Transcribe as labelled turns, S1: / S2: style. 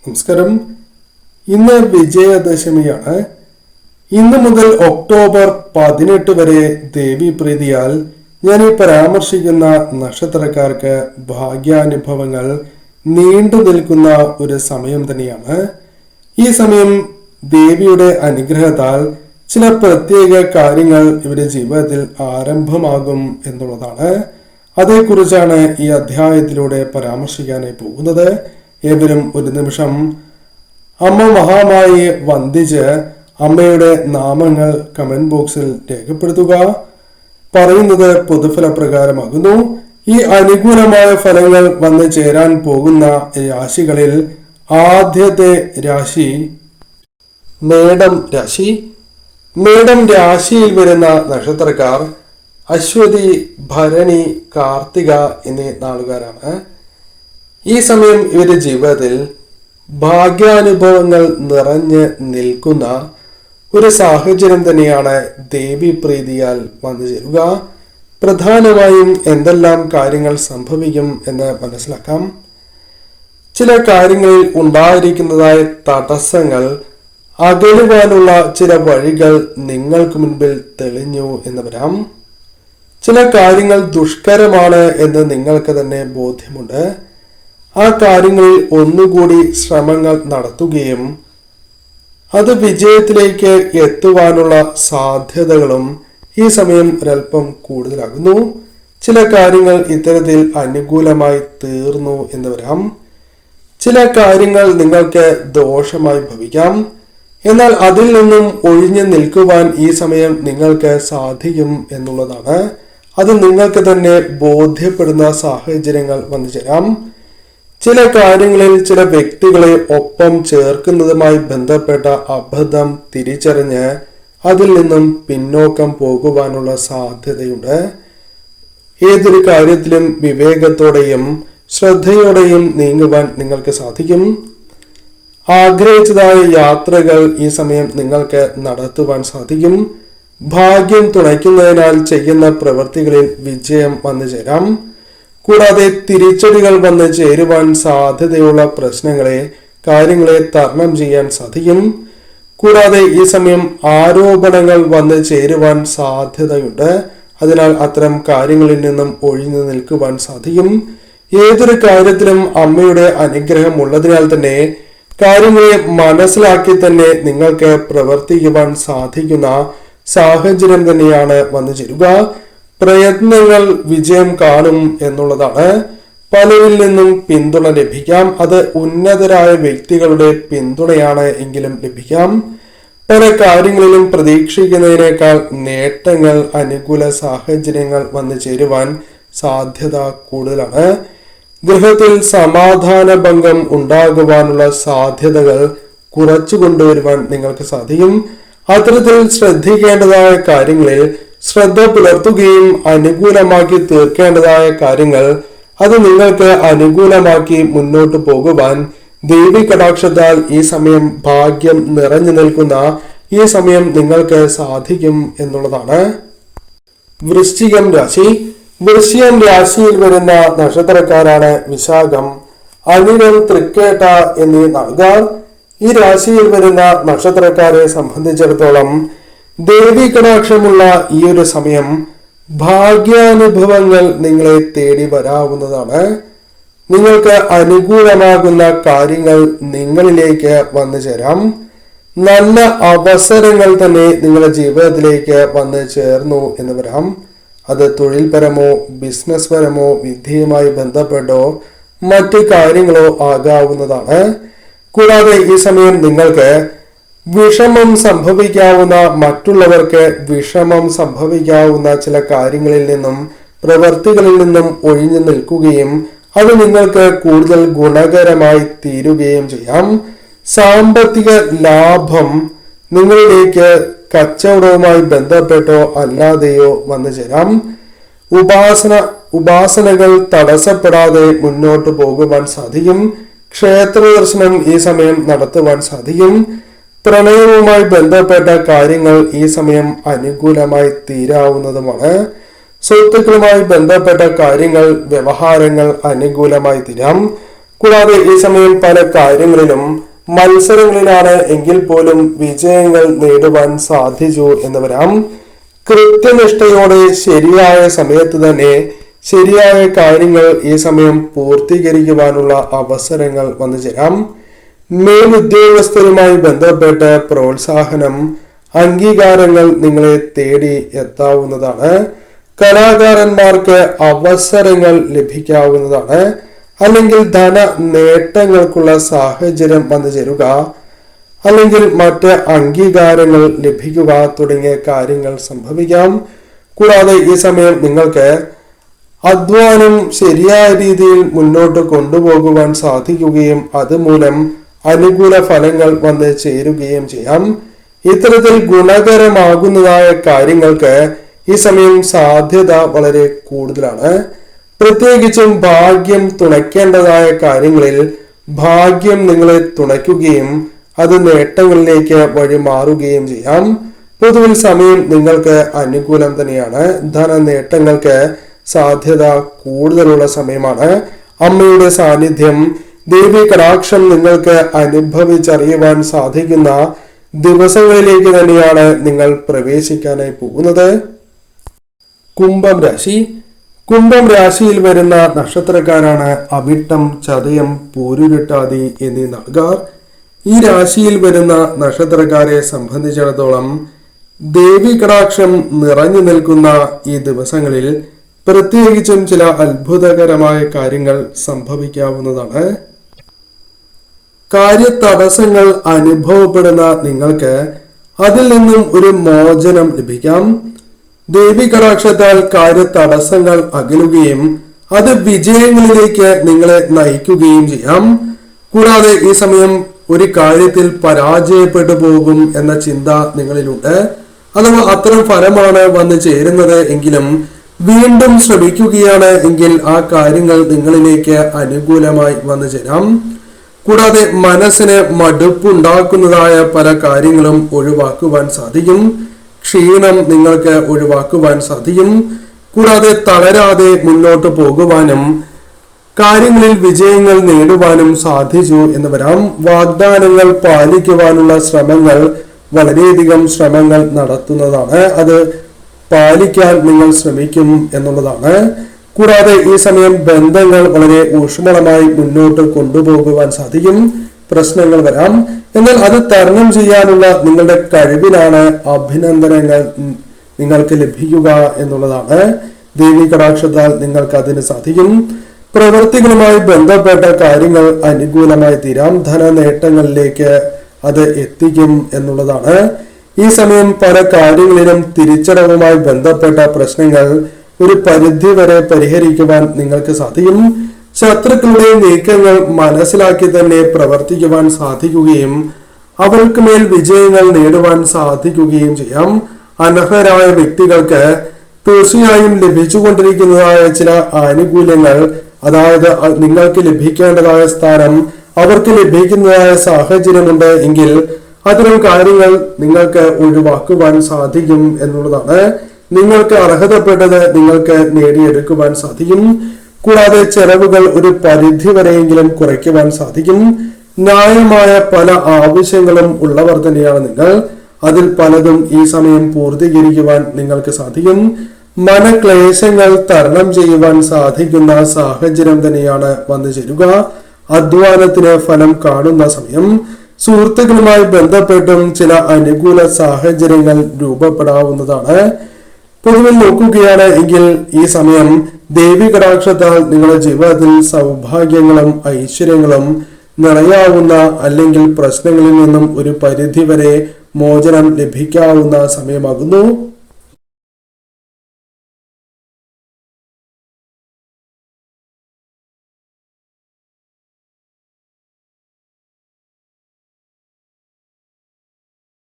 S1: നമസ്കാരം. ഇന്ന് വിജയദശമിയാണ്. ഇന്ന് മുതൽ ഒക്ടോബർ 18 വരെ ദേവീപ്രീതിയാൽ ഞാൻ ഈ പരാമർശിക്കുന്ന നക്ഷത്രക്കാർക്ക് ഭാഗ്യാനുഭവങ്ങൾ നീണ്ടു നിൽക്കുന്ന ഒരു സമയം തന്നെയാണ്. ഈ സമയം ദേവിയുടെ അനുഗ്രഹത്താൽ ചില പ്രത്യേക കാര്യങ്ങൾ ഇവരുടെ ജീവിതത്തിൽ ആരംഭമാകും എന്നുള്ളതാണ്. അതേക്കുറിച്ചാണ് ഈ അധ്യായത്തിലൂടെ പരാമർശിക്കാനായി പോകുന്നത്. ഏവരും ഒരു നിമിഷം അമ്മ മഹാമായിയെ വന്ദിച്ച് അമ്മയുടെ നാമങ്ങൾ കമന്റ് ബോക്സിൽ രേഖപ്പെടുത്തുക. പറയുന്നത് പൊതുഫലപ്രകാരമാകുന്നു. ഈ അനുകൂലമായ ഫലങ്ങൾ വന്നു ചേരാൻ പോകുന്ന രാശികളിൽ ആദ്യത്തെ രാശി മേടം രാശി. മേടം രാശിയിൽ വരുന്ന നക്ഷത്രക്കാർ അശ്വതി, ഭരണി, കാർത്തിക എന്നീ നാളുകാരാണ്. ഈ സമയം ഇവരുടെ ജീവിതത്തിൽ ഭാഗ്യാനുഭവങ്ങൾ നിറഞ്ഞ് നിൽക്കുന്ന ഒരു സാഹചര്യം തന്നെയാണ് ദേവീപ്രീതിയാൽ വന്നു ചേരുക. പ്രധാനമായും എന്തെല്ലാം കാര്യങ്ങൾ സംഭവിക്കും എന്ന് മനസ്സിലാക്കാം. ചില കാര്യങ്ങളിൽ ഉണ്ടായിരിക്കുന്നതായ തടസ്സങ്ങൾ അകലുവാനുള്ള ചില വഴികൾ നിങ്ങൾക്ക് മുൻപിൽ തെളിഞ്ഞു എന്ന് വരാം. ചില കാര്യങ്ങൾ ദുഷ്കരമാണ് എന്ന് നിങ്ങൾക്ക് തന്നെ ബോധ്യമുണ്ട്. ആ കാര്യങ്ങളിൽ ഒന്നുകൂടി ശ്രമങ്ങൾ നടത്തുകയും അത് വിജയത്തിലേക്ക് എത്തുവാനുള്ള സാധ്യതകളും ഈ സമയം ഒരൽപ്പം കൂടുതലാകുന്നു. ചില കാര്യങ്ങൾ ഇത്തരത്തിൽ അനുകൂലമായി തീർന്നു എന്ന് വരാം. ചില കാര്യങ്ങൾ നിങ്ങൾക്ക് ദോഷമായി ഭവിക്കാം. എന്നാൽ അതിൽ നിന്നും ഒഴിഞ്ഞു നിൽക്കുവാൻ ഈ സമയം നിങ്ങൾക്ക് സാധിക്കും എന്നുള്ളതാണ്. അത് നിങ്ങൾക്ക് തന്നെ ബോധ്യപ്പെടുന്ന സാഹചര്യങ്ങൾ വന്നു ചേരാം. ചില കാര്യങ്ങളിൽ ചില വ്യക്തികളെ ഒപ്പം ചേർക്കുന്നതുമായി ബന്ധപ്പെട്ട അബദ്ധം തിരിച്ചറിഞ്ഞ് അതിൽ നിന്നും പിന്നോക്കം പോകുവാനുള്ള സാധ്യതയുണ്ട്. ഏതൊരു കാര്യത്തിലും വിവേകത്തോടെയും ശ്രദ്ധയോടെയും നീങ്ങുവാൻ നിങ്ങൾക്ക് സാധിക്കും. ആഗ്രഹിച്ചതായ യാത്രകൾ ഈ സമയം നിങ്ങൾക്ക് നടത്തുവാൻ സാധിക്കും. ഭാഗ്യം തുണയ്ക്കുന്നതിനാൽ ചെയ്യുന്ന പ്രവൃത്തികളിൽ വിജയം വന്നു ചേരാം. കൂടാതെ തിരിച്ചടികൾ വന്ന് ചേരുവാൻ സാധ്യതയുള്ള കാര്യങ്ങളെ തരണം ചെയ്യാൻ സാധിക്കും. കൂടാതെ ഈ സമയം ആരോപണങ്ങൾ വന്ന് ചേരുവാൻ സാധ്യതയുണ്ട്. അതിനാൽ അത്തരം കാര്യങ്ങളിൽ നിന്നും ഒഴിഞ്ഞു നിൽക്കുവാൻ സാധിക്കും. ഏതൊരു കാര്യത്തിലും അമ്മയുടെ അനുഗ്രഹം ഉള്ളതിനാൽ തന്നെ കാര്യങ്ങളെ മനസ്സിലാക്കി തന്നെ നിങ്ങൾക്ക് പ്രവർത്തിക്കുവാൻ സാധിക്കുന്ന സാഹചര്യം തന്നെയാണ് വന്നു ചേരുക. പ്രയത്നങ്ങൾ വിജയം കാണും എന്നുള്ളതാണ്. പലരിൽ നിന്നും പിന്തുണ ലഭിക്കാം. അത് ഉന്നതരായ വ്യക്തികളുടെ പിന്തുണയാണ് എങ്കിലും ലഭിക്കാം. പല കാര്യങ്ങളിലും പ്രതീക്ഷിക്കുന്നതിനേക്കാൾ നേട്ടങ്ങൾ, അനുകൂല സാഹചര്യങ്ങൾ വന്നു ചേരുവാൻ സാധ്യത കൂടുതലാണ്. ഗൃഹത്തിൽ സമാധാന ഭംഗം ഉണ്ടാകുവാനുള്ള സാധ്യതകൾ കുറച്ചു കൊണ്ടുവരുവാൻ നിങ്ങൾക്ക് സാധിക്കും. അത്തരത്തിൽ ശ്രദ്ധിക്കേണ്ടതായ കാര്യങ്ങളിൽ ശ്രദ്ധ പുലർത്തുകയും അനുകൂലമാക്കി തീർക്കേണ്ടതായ കാര്യങ്ങൾ അത് നിങ്ങൾക്ക് അനുകൂലമാക്കി മുന്നോട്ട് പോകുവാൻ ദേവി കടാക്ഷത്താൽ ഈ സമയം ഭാഗ്യം നിറഞ്ഞു നിൽക്കുന്ന ഈ സമയം നിങ്ങൾക്ക് സാധിക്കും എന്നുള്ളതാണ്. വൃശ്ചികം രാശി. വൃശ്ചികം രാശിയിൽ വരുന്ന നക്ഷത്രക്കാരാണ് വിശാഖം, അനിഴം, തൃക്കേട്ട എന്നീ നാളുകാർ. ഈ രാശിയിൽ വരുന്ന നക്ഷത്രക്കാരെ സംബന്ധിച്ചിടത്തോളം ദേവി കടാക്ഷമുള്ള ഈ ഒരു സമയം ഭാഗ്യാനുഭവങ്ങൾ നിങ്ങളെ തേടി വരാവുന്നതാണ്. നിങ്ങൾക്ക് അനുകൂലമാകുന്ന കാര്യങ്ങൾ നിങ്ങളിലേക്ക് വന്നു ചേരാം. നല്ല അവസരങ്ങൾ തന്നെ നിങ്ങളുടെ ജീവിതത്തിലേക്ക് വന്നു ചേർന്നു എന്ന് വരാം. അത് തൊഴിൽപരമോ ബിസിനസ് പരമോ വിദ്യയുമായി ബന്ധപ്പെട്ടോ മറ്റു കാര്യങ്ങളോ ആകാവുന്നതാണ്. കൂടാതെ ഈ സമയം നിങ്ങൾക്ക് വിഷമം സംഭവിക്കാവുന്ന, മറ്റുള്ളവർക്ക് വിഷമം സംഭവിക്കാവുന്ന ചില കാര്യങ്ങളിൽ നിന്നും പ്രവൃത്തികളിൽ നിന്നും ഒഴിഞ്ഞു നിൽക്കുകയും അത് നിങ്ങൾക്ക് കൂടുതൽ ഗുണകരമായി തീരുകയും ചെയ്യാം. സാമ്പത്തിക ലാഭം നിങ്ങളിലേക്ക് കച്ചവടവുമായി ബന്ധപ്പെട്ടോ അല്ലാതെയോ വന്നു ചേരാം. ഉപാസനകൾ തടസ്സപ്പെടാതെ മുന്നോട്ട് പോകുവാൻ സാധിക്കും. ക്ഷേത്ര ദർശനം ഈ സമയം നടത്തുവാൻ സാധിക്കും. പ്രണയവുമായി ബന്ധപ്പെട്ട കാര്യങ്ങൾ ഈ സമയം അനുകൂലമായി തീരാവുന്നതുമാണ്. സ്വത്തുക്കളുമായി ബന്ധപ്പെട്ട കാര്യങ്ങൾ, വ്യവഹാരങ്ങൾ അനുകൂലമായി തീരാം. കൂടാതെ ഈ സമയം പല കാര്യങ്ങളിലും മത്സരങ്ങളിലാണ് എങ്കിൽ പോലും വിജയങ്ങൾ നേടുവാൻ സാധിച്ചു എന്ന് വരാം. കൃത്യനിഷ്ഠയോടെ ശരിയായ സമയത്ത് തന്നെ ശരിയായ കാര്യങ്ങൾ ഈ സമയം പൂർത്തീകരിക്കുവാനുള്ള അവസരങ്ങൾ വന്നു ചേരാം. മേലുദ്യോഗസ്ഥരുമായി ബന്ധപ്പെട്ട് പ്രോത്സാഹനം, അംഗീകാരങ്ങൾ നിങ്ങളെ തേടി എത്താവുന്നതാണ്. കലാകാരന്മാർക്ക് അവസരങ്ങൾ ലഭിക്കാവുന്നതാണ്. അല്ലെങ്കിൽ ധന നേട്ടങ്ങൾക്കുള്ള സാഹചര്യം വന്നു ചേരുക, അല്ലെങ്കിൽ മറ്റ് അംഗീകാരങ്ങൾ ലഭിക്കുക തുടങ്ങിയ കാര്യങ്ങൾ സംഭവിക്കാം. കൂടാതെ ഈ സമയം നിങ്ങൾക്ക് അധ്വാനം ശരിയായ രീതിയിൽ മുന്നോട്ട് കൊണ്ടുപോകുവാൻ സാധിക്കുകയും അതുമൂലം അനുകൂല ഫലങ്ങൾ വന്ന് ചേരുകയും ചെയ്യാം. ഇത്തരത്തിൽ ഗുണകരമാകുന്നതായ കാര്യങ്ങൾക്ക് ഈ സമയം സാധ്യത വളരെ കൂടുതലാണ്. പ്രത്യേകിച്ചും ഭാഗ്യം തുണയ്ക്കേണ്ടതായ കാര്യങ്ങളിൽ ഭാഗ്യം നിങ്ങളെ തുണയ്ക്കുകയും അത് നേട്ടങ്ങളിലേക്ക് വഴിമാറുകയും ചെയ്യാം. പൊതുവിൽ സമയം നിങ്ങൾക്ക് അനുകൂലം തന്നെയാണ്. ധന നേട്ടങ്ങൾക്ക് സാധ്യത കൂടുതലുള്ള സമയമാണ്. അമ്മയുടെ സാന്നിധ്യം, ദേവി കടാക്ഷം നിങ്ങൾക്ക് അനുഭവിച്ചറിയുവാൻ സാധിക്കുന്ന ദിവസങ്ങളിലേക്ക് തന്നെയാണ് നിങ്ങൾ പ്രവേശിക്കാനായി പോകുന്നത്. കുംഭം രാശി. കുംഭം രാശിയിൽ വരുന്ന നക്ഷത്രക്കാരാണ് അവിട്ടം, ചതയം, പൂരുരുട്ടാതി എന്നീ നാളുകാർ. ഈ രാശിയിൽ വരുന്ന നക്ഷത്രക്കാരെ സംബന്ധിച്ചിടത്തോളം ദേവി കടാക്ഷം നിറഞ്ഞു നിൽക്കുന്ന ഈ ദിവസങ്ങളിൽ പ്രത്യേകിച്ചും ചില അത്ഭുതകരമായ കാര്യങ്ങൾ സംഭവിക്കാവുന്നതാണ്. കാര്യതടസ്സങ്ങൾ അനുഭവപ്പെടുന്ന നിങ്ങൾക്ക് അതിൽ നിന്നും ഒരു മോചനം ലഭിക്കാം. ദേവി കടാക്ഷത്താൽ കാര്യതടസ്സങ്ങൾ അകലുകയും അത് വിജയങ്ങളിലേക്ക് നിങ്ങളെ നയിക്കുകയും ചെയ്യാം. കൂടാതെ ഈ സമയം ഒരു കാര്യത്തിൽ പരാജയപ്പെട്ടു പോകും എന്ന ചിന്ത നിങ്ങളിലുണ്ട്, അഥവാ അത്തരം ഫലമാണ് വന്നു ചേരുന്നത് എങ്കിലും വീണ്ടും ശ്രമിക്കുകയാണ് എങ്കിൽ ആ കാര്യങ്ങൾ നിങ്ങളിലേക്ക് അനുകൂലമായി വന്നു ചേരാം. കൂടാതെ മനസ്സിന് മടുപ്പുണ്ടാക്കുന്നതായ പല കാര്യങ്ങളും ഒഴിവാക്കുവാൻ സാധിക്കും. ക്ഷീണം നിങ്ങൾക്ക് ഒഴിവാക്കുവാൻ സാധിക്കും. കൂടാതെ തളരാതെ മുന്നോട്ട് പോകുവാനും കാര്യങ്ങളിൽ വിജയങ്ങൾ നേടുവാനും സാധിച്ചു എന്ന് വരാം. വാഗ്ദാനങ്ങൾ പാലിക്കുവാനുള്ള ശ്രമങ്ങൾ, വളരെയധികം ശ്രമങ്ങൾ നടത്തുന്നതാണ്. അത് പാലിക്കാൻ നിങ്ങൾ ശ്രമിക്കും എന്നുള്ളതാണ്. കൂടാതെ ഈ സമയം ബന്ധങ്ങൾ വളരെ ഊഷ്മളമായി മുന്നോട്ട് കൊണ്ടുപോകുവാൻ സാധിക്കും. പ്രശ്നങ്ങൾ വരാം, എന്നാൽ അത് തരണം ചെയ്യാനുള്ള നിങ്ങളുടെ കഴിവിലാണ് അഭിനന്ദനങ്ങൾ നിങ്ങൾക്ക് ലഭിക്കുക എന്നുള്ളതാണ്. ദേവി കടാക്ഷത്താൽ നിങ്ങൾക്ക് അതിന് സാധിക്കും. പ്രവൃത്തികളുമായി ബന്ധപ്പെട്ട കാര്യങ്ങൾ അനുകൂലമായി തീരാം. ധന നേട്ടങ്ങളിലേക്ക് അത് എത്തിക്കും എന്നുള്ളതാണ്. ഈ സമയം പല കാര്യങ്ങളിലും തിരിച്ചടവുമായി ബന്ധപ്പെട്ട പ്രശ്നങ്ങൾ ഒരു പരിധി വരെ പരിഹരിക്കുവാൻ നിങ്ങൾക്ക് സാധിക്കും. ശത്രുക്കളുടെ നീക്കങ്ങൾ മനസ്സിലാക്കി തന്നെ പ്രവർത്തിക്കുവാൻ സാധിക്കുകയും അവർക്ക് മേൽ വിജയങ്ങൾ നേടുവാൻ സാധിക്കുകയും ചെയ്യാം. അനർഹരായ വ്യക്തികൾക്ക് തീർച്ചയായും ലഭിച്ചുകൊണ്ടിരിക്കുന്നതായ ചില ആനുകൂല്യങ്ങൾ, അതായത് നിങ്ങൾക്ക് ലഭിക്കേണ്ടതായ സ്ഥാനം അവർക്ക് ലഭിക്കുന്നതായ സാഹചര്യമുണ്ട് എങ്കിൽ അത്തരം കാര്യങ്ങൾ നിങ്ങൾക്ക് ഒഴിവാക്കുവാൻ സാധിക്കും എന്നുള്ളതാണ്. നിങ്ങൾക്ക് അർഹതപ്പെട്ടത് നിങ്ങൾക്ക് നേടിയെടുക്കുവാൻ സാധിക്കും. കൂടാതെ ചെലവുകൾ ഒരു പരിധി വരെയെങ്കിലും കുറയ്ക്കുവാൻ സാധിക്കും. ന്യായമായ പല ആവശ്യങ്ങളും ഉള്ളവർ തന്നെയാണ് നിങ്ങൾ. അതിൽ പലതും ഈ സമയം പൂർത്തീകരിക്കുവാൻ നിങ്ങൾക്ക് സാധിക്കും. മനക്ലേശങ്ങൾ തരണം ചെയ്യുവാൻ സാധിക്കുന്ന സാഹചര്യം തന്നെയാണ് വന്നു ചേരുക. അധ്വാനത്തിന് ഫലം കാണുന്ന സമയം. സുഹൃത്തുക്കളുമായി ബന്ധപ്പെട്ടും ചില അനുകൂല സാഹചര്യങ്ങൾ രൂപപ്പെടാവുന്നതാണ്. പൊതുവിൽ നോക്കുകയാണ് എങ്കിൽ ഈ സമയം ദേവി കടാക്ഷത്താൽ നിങ്ങളുടെ ജീവിതത്തിൽ സൗഭാഗ്യങ്ങളും ഐശ്വര്യങ്ങളും നിറയാവുന്ന, അല്ലെങ്കിൽ പ്രശ്നങ്ങളിൽ നിന്നും ഒരു പരിധി വരെ മോചനം ലഭിക്കാവുന്ന സമയമാകുന്നു.